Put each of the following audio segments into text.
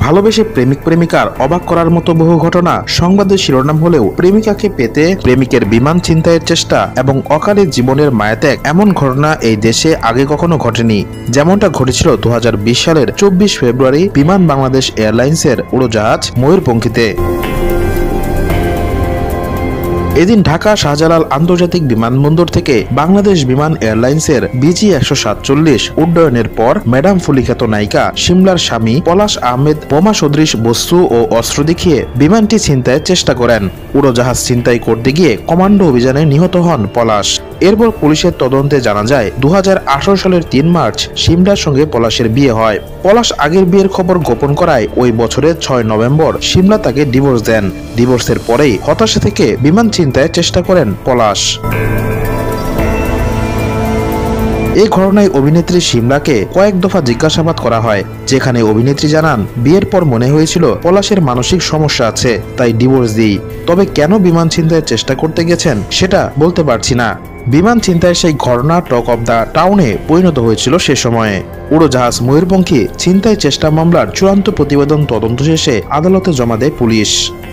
ভালোবেসে প্রেমিক প্রেমিকার অবাক করার মতো বহু ঘটনা সংবাদের শিরোনাম হলেও প্রেমিকাকে পেতে প্রেমিকের বিমান ছিনতাইয়ের চেষ্টা এবং অকালে জীবনের মায়াত্যাগ এমন ঘটনা এই দেশে আগে কখনো ঘটেনি। যেমনটা ঘটেছিল 2020 সালের 24 ফেব্রুয়ারি বিমান বাংলাদেশ এয়ারলাইন্সের উড়োজাহাজ ময়ূরপঙ্খীতে। এদিন ঢাকা শাহজালাল আন্তর্জাতিক বিমানবন্দর থেকে বাংলাদেশ বিমান এয়ারলাইন্সের BG-147 উড্ডয়নের পর ম্যাডাম ফুলি খ্যাত নায়িকা শিমলার স্বামী পলাশ আহমেদ বোমা সদৃশ বস্তু ও অস্ত্র দেখিয়ে বিমানটি ছিনতাইয়ের চেষ্টা করেন। উড়োজাহাজ ছিনতাই করতে গিয়ে কমান্ডো অভিযানে নিহত হন পলাশ। এরপর পুলিশের তদন্তে জানা যায় 2018 সালের 3 মার্চ শিমলার সঙ্গে পলাশের বিয়ে হয়। পলাশ আগের বিয়ের খবর গোপন করায় ওই বছরের 6 নভেম্বর শিমলা তাকে ডিভোর্স দেন। ডিভোর্সের পরেই হতাশা থেকে বিমান ছিনতাইয়ের চেষ্টা করেন পলাশ। এই ঘটনায় অভিনেত্রী শিমলাকে কয়েক দফা জিজ্ঞাসাবাদ করা হয়, যেখানে অভিনেত্রী জানান বিয়ের পর মনে হয়েছিল পলাশের মানসিক সমস্যা আছে, তাই ডিভোর্স দিই। তবে কেন বিমান ছিনতাইয়ের চেষ্টা করতে গেছেন সেটা বলতে পারছি না। বিমান ছিনতাইয়ের সেই ঘটনা টক অব দ্য টাউনে পরিণত হয়েছিল সে সময়ে। উড়োজাহাজ ময়ূরপঙ্খী ছিনতাই চেষ্টা মামলার চূড়ান্ত প্রতিবেদন তদন্ত শেষে আদালতে জমা দেয় পুলিশ।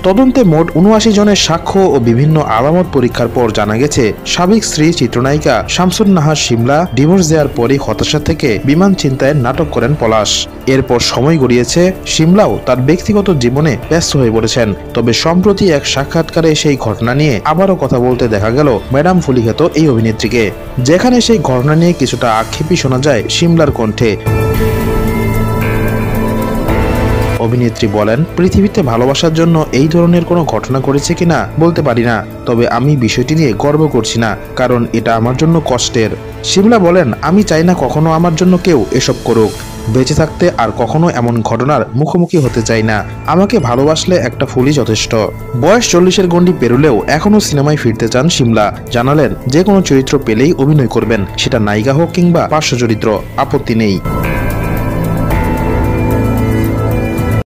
তদন্তে মোট 79 জনের সাক্ষ্য ও বিভিন্ন আলামত পরীক্ষার পর জানা গেছে সাবেক স্ত্রী চিত্রনায়িকা শামসুন নাহার শিমলা ডিভোর্স দেওয়ার পরই হতাশা থেকে বিমান ছিনতাইয়ের নাটক করেন পলাশ। এরপর সময় গড়িয়েছে, শিমলাও তার ব্যক্তিগত জীবনে ব্যস্ত হয়ে পড়েছেন। তবে সম্প্রতি এক সাক্ষাৎকারে সেই ঘটনা নিয়ে আবারও কথা বলতে দেখা গেল ম্যাডাম ফুলি খ্যাত এই অভিনেত্রীকে, যেখানে সেই ঘটনা নিয়ে কিছুটা আক্ষেপই শোনা যায় শিমলার কণ্ঠে। অভিনেত্রী বলেন, পৃথিবীতে ভালোবাসার জন্য এই ধরনের কোনো ঘটনা ঘটেছে কিনা বলতে পারি না, তবে আমি বিষয়টি নিয়ে গর্ব করছি না, কারণ এটা আমার জন্য কষ্টের। শিমলা বলেন, আমি চাই না কখনো আমার জন্য কেউ এসব করুক। বেঁচে থাকতে আর কখনো এমন ঘটনার মুখোমুখি হতে চাই না। আমাকে ভালোবাসলে একটা ফুলই যথেষ্ট। বয়স 40-এর গণ্ডি পেরুলেও এখনো সিনেমায় ফিরতে চান শিমলা। জানালেন, যে কোনো চরিত্র পেলেই অভিনয় করবেন, সেটা নায়িকা হোক কিংবা পার্শ্ব চরিত্র, আপত্তি নেই।